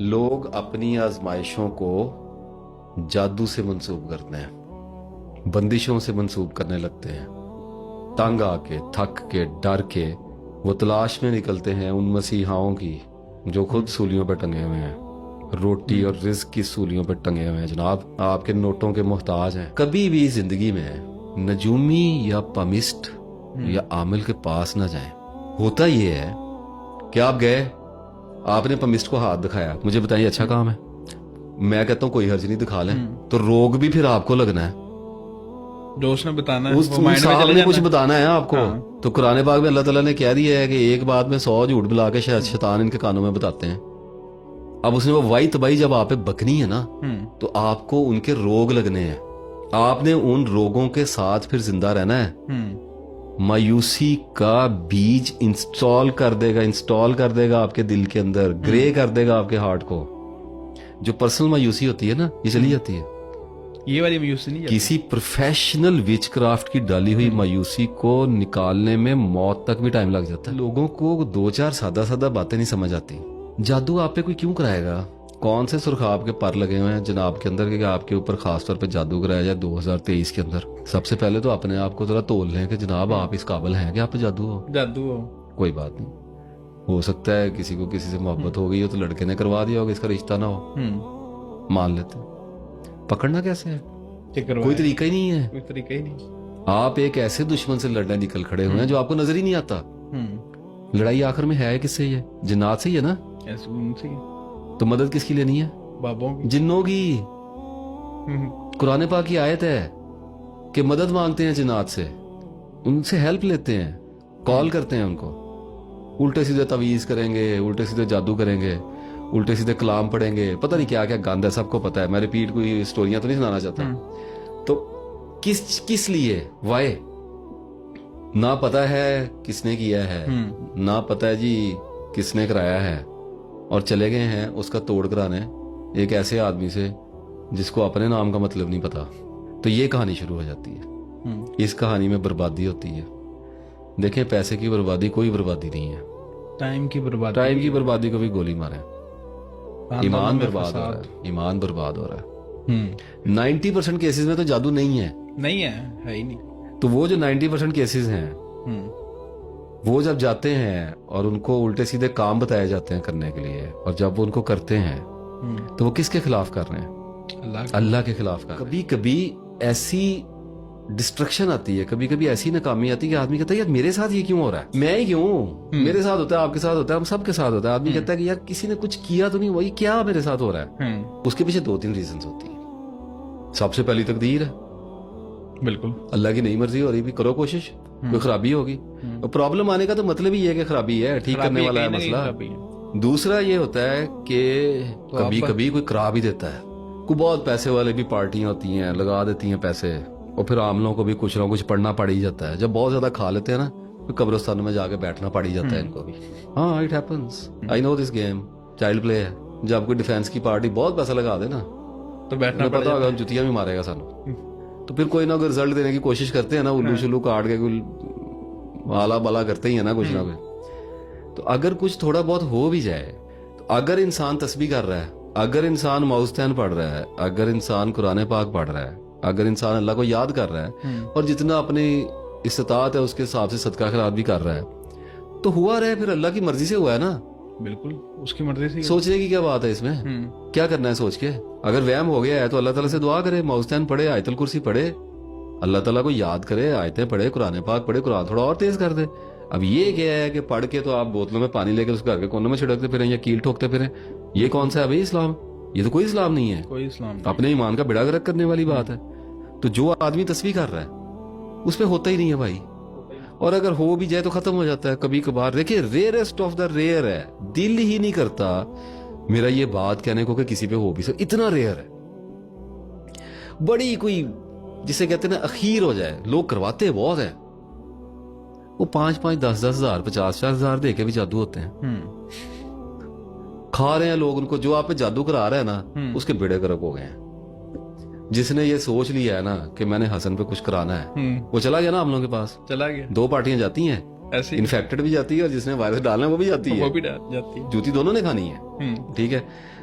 لوگ اپنی آزمائشوں کو جادو سے منسوب کرتے ہیں، بندشوں سے منسوب کرنے لگتے ہیں، تنگ آ کے، تھک کے، ڈر کے وہ تلاش میں نکلتے ہیں ان مسیحاؤں کی جو خود سولیوں پہ ٹنگے ہوئے ہیں، روٹی اور رزق کی سولیوں پہ ٹنگے ہوئے ہیں جناب، آپ کے نوٹوں کے محتاج ہیں۔ کبھی بھی زندگی میں نجومی یا پامسٹ یا عامل کے پاس نہ جائیں۔ ہوتا یہ ہے کہ آپ گئے، آپ نے پامسٹ کو ہاتھ دکھایا، مجھے بتائیے اچھا کام ہے، میں کہتا ہوں کوئی حرج نہیں، دکھا لیں، تو روگ بھی پھر آپ کو لگنا ہے، جو اس نے بتانا ہے اس وہ مائنڈ میں صاحب چلے نے جانا کچھ ہے۔ بتانا ہے آپ کو۔ ہاں۔ تو قرآن پاک میں اللہ تعالیٰ نے کہہ دیا ہے کہ ایک بات میں 100 جھوٹ بلا کے شاید شیطان ان کے کانوں میں بتاتے ہیں۔ اب اس نے وہ وائی تباہی جب آپ پہ بکنی ہے نا، تو آپ کو ان کے روگ لگنے ہیں، آپ نے ان روگوں کے ساتھ پھر زندہ رہنا ہے۔ مایوسی کا بیج انسٹال کر دے گا آپ کے دل کے اندر، گرے کر دے گا آپ کے ہارٹ کو۔ جو پرسنل مایوسی ہوتی ہے نا، یہ چلی جاتی ہے، یہ والی مایوسی نہیں جاتی۔ کسی پروفیشنل وچ کرافٹ کی ڈالی ہوئی مایوسی کو نکالنے میں موت تک بھی ٹائم لگ جاتا ہے۔ لوگوں کو 2-4 سادہ باتیں نہیں سمجھ آتی۔ جادو آپ پہ کوئی کیوں کرائے گا؟ کون سے سرخاب کے پر لگے ہوئے ہیں جناب کے اندر کہ آپ کے اوپر خاص طور پہ جادو کرایا جائے 2023 کے اندر؟ سب سے پہلے تو اپنے آپ کو ذرا تول لیں کہ جناب آپ اس قابل ہیں کہ آپ پہ جادو ہو۔ جادو ہو کوئی بات نہیں، ہو سکتا ہے کسی کو کسی سے محبت ہو گئی ہو تو لڑکے نے کروا دیا ہوگا، اس کا رشتہ نہ ہو، مان لیتے ہیں۔ پکڑنا کیسے ہے؟ کوئی طریقہ ہی نہیں ہے، کوئی طریقہ ہی نہیں۔ آپ ایک ایسے دشمن سے لڑنے نکل کھڑے ہوئے ہیں جو آپ کو نظر ہی نہیں آتا۔ لڑائی آخر میں ہے کس سے؟ یہ جنات سے ہی ہے نا، تو مدد کس کی لینی ہے؟ بابوں کی، جنوں کی۔ قرآن پاک کی آیت ہے کہ مدد مانگتے ہیں جنات سے، ان سے ہیلپ لیتے ہیں، کال کرتے ہیں ان کو، الٹے سیدھے تعویذ کریں گے، الٹے سیدھے جادو کریں گے، الٹے سیدھے کلام پڑھیں گے، پتہ نہیں کیا کیا گند ہے، سب کو پتہ ہے، میں ریپیٹ کوئی سٹوریاں تو نہیں سنانا چاہتا۔ تو کس لیے؟ وائے نہ پتا ہے کس نے کیا ہے، نہ پتا ہے جی کس نے کرایا ہے، اور چلے گئے ہیں اس کا توڑ کرانے ایک ایسے آدمی سے جس کو اپنے نام کا مطلب نہیں پتا۔ تو یہ کہانی شروع ہو جاتی ہے، اس کہانی میں بربادی ہوتی ہے۔ دیکھیں، پیسے کی بربادی کوئی بربادی نہیں ہے، ٹائم کی بربادی، ٹائم کی بربادی کو بھی گولی مارے، ایمان برباد ہو رہا ہے، ایمان برباد ہو رہا ہے۔ 90% کیسز میں تو جادو نہیں ہے، نہیں ہے ہی نہیں۔ تو وہ جو 90% کیسز ہیں وہ جب جاتے ہیں اور ان کو الٹے سیدھے کام بتائے جاتے ہیں کرنے کے لیے، اور جب وہ ان کو کرتے ہیں تو وہ کس کے خلاف کر رہے ہیں؟ اللہ کے خلاف کر رہے ہیں۔ کبھی کبھی ایسی ڈسٹرکشن آتی ہے، کبھی کبھی ایسی ناکامی آتی ہے کہ آدمی کہتا ہے یار میرے ساتھ یہ کیوں ہو رہا ہے، میں ہی کیوں، میرے ساتھ ہوتا ہے، آپ کے ساتھ ہوتا ہے، ہم سب کے ساتھ ہوتا ہے۔ آدمی کہتا ہے کہ یار کسی نے کچھ کیا تو نہیں، وہی کیا میرے ساتھ ہو رہا ہے۔ اس کے پیچھے 2-3 ریزنز ہوتی ہیں۔ سب سے پہلی تقدیر ہے، بالکل اللہ کی نہیں مرضی ہو رہی بھی، کرو کوشش، کوئی خرابی ہوگی۔ اور پرابلم آنے کا تو مطلب ہی ہے کہ خرابی ہے، ٹھیک کرنے والا ہے مسئلہ۔ دوسرا یہ ہوتا ہے کہ کبھی کبھی کوئی کرا بھی دیتا ہے، کوئی بہت پیسے والے بھی پارٹیاں ہوتی ہیں، لگا دیتی ہیں پیسے، اور پھر عاملوں کو بھی کچھ نہ کچھ پڑھنا پڑ ہی جاتا ہے۔ جب بہت زیادہ کھا لیتے ہیں نا، تو قبرستان میں جا کے بیٹھنا پڑ ہی جاتا ہے ان کو بھی۔ ہاں، it happens, I know this game, child play ہے۔ جب کوئی ڈیفینس کی پارٹی بہت پیسہ لگا دے نا تو بیٹھنا پتا ہوگا جتیاں بھی مارے گا سانو، تو پھر کوئی نہ کوئی رزلٹ دینے کی کوشش کرتے ہیں نا، الو شلو کاٹ کے کوئی آلہ بالا کرتے ہی ہیں نا کچھ نہ کچھ۔ تو اگر کچھ تھوڑا بہت ہو بھی جائے، تو اگر انسان تسبیح کر رہا ہے، اگر انسان موزتین پڑھ رہا ہے، اگر انسان قرآن پاک پڑھ رہا ہے، اگر انسان اللہ کو یاد کر رہا ہے، اور جتنا اپنی استطاعت ہے اس کے حساب سے صدقہ خیرات بھی کر رہا ہے، تو ہوا رہے، پھر اللہ کی مرضی سے ہوا ہے نا۔ بالکل اس کی مرضی سے۔ سوچنے کی کیا بات ہے اس میں، کیا کرنا ہے سوچ کے؟ اگر وہم ہو گیا ہے تو اللہ تعالیٰ سے دعا کرے، موزتین پڑھے، آیت الکرسی پڑھے، اللہ تعالیٰ کو یاد کرے، آیتیں پڑھے، قرآن پاک پڑھے، قرآن تھوڑا اور تیز کر دے۔ اب یہ کیا ہے کہ پڑھ کے تو آپ بوتلوں میں پانی لے کے اس گھر کے کونوں میں چھڑکتے پھریں یا کیل ٹھوکتے پھریں، یہ کون سا ہے بھائی اسلام؟ یہ تو کوئی اسلام نہیں ہے، کوئی اسلام نہیں، اپنے ایمان کا بیڑا گرک کرنے والی بات ہے۔ تو جو آدمی تسبیح کر رہا ہے اس پہ ہوتا ہی نہیں ہے بھائی، اور اگر ہو بھی جائے تو ختم ہو جاتا ہے کبھی کبھار۔ دیکھیں، ریئرسٹ آف دا ریئر ہے، دل ہی نہیں کرتا میرا یہ بات کہنے کو کہ کسی پہ ہو بھی سکتا، اتنا ریئر ہے۔ بڑی کوئی جسے کہتے ہیں نا اخیر ہو جائے، لوگ کرواتے بہت ہیں، وہ 5-5 10-10 ہزار 50-50 ہزار دے کے بھی جادو ہوتے ہیں، کھا رہے ہیں لوگ ان کو۔ جو آپ پہ جادو کرا رہا ہے نا، اس کے بیڑے گرک ہو گئے ہیں۔ جس نے یہ سوچ لیا ہے نا کہ میں نے حسن پہ کچھ کرانا ہے، وہ چلا گیا نا ہم لوگوں کے پاس، چلا گیا۔ 2 پارٹیاں جاتی ہیں، ایسے انفیکٹڈ بھی جاتی ہے اور جس نے وائرس ڈالنا ہے وہ بھی جاتی ہے، وہ بھی جاتی ہے، جوتی دونوں نے کھانی ہے، ٹھیک ہے۔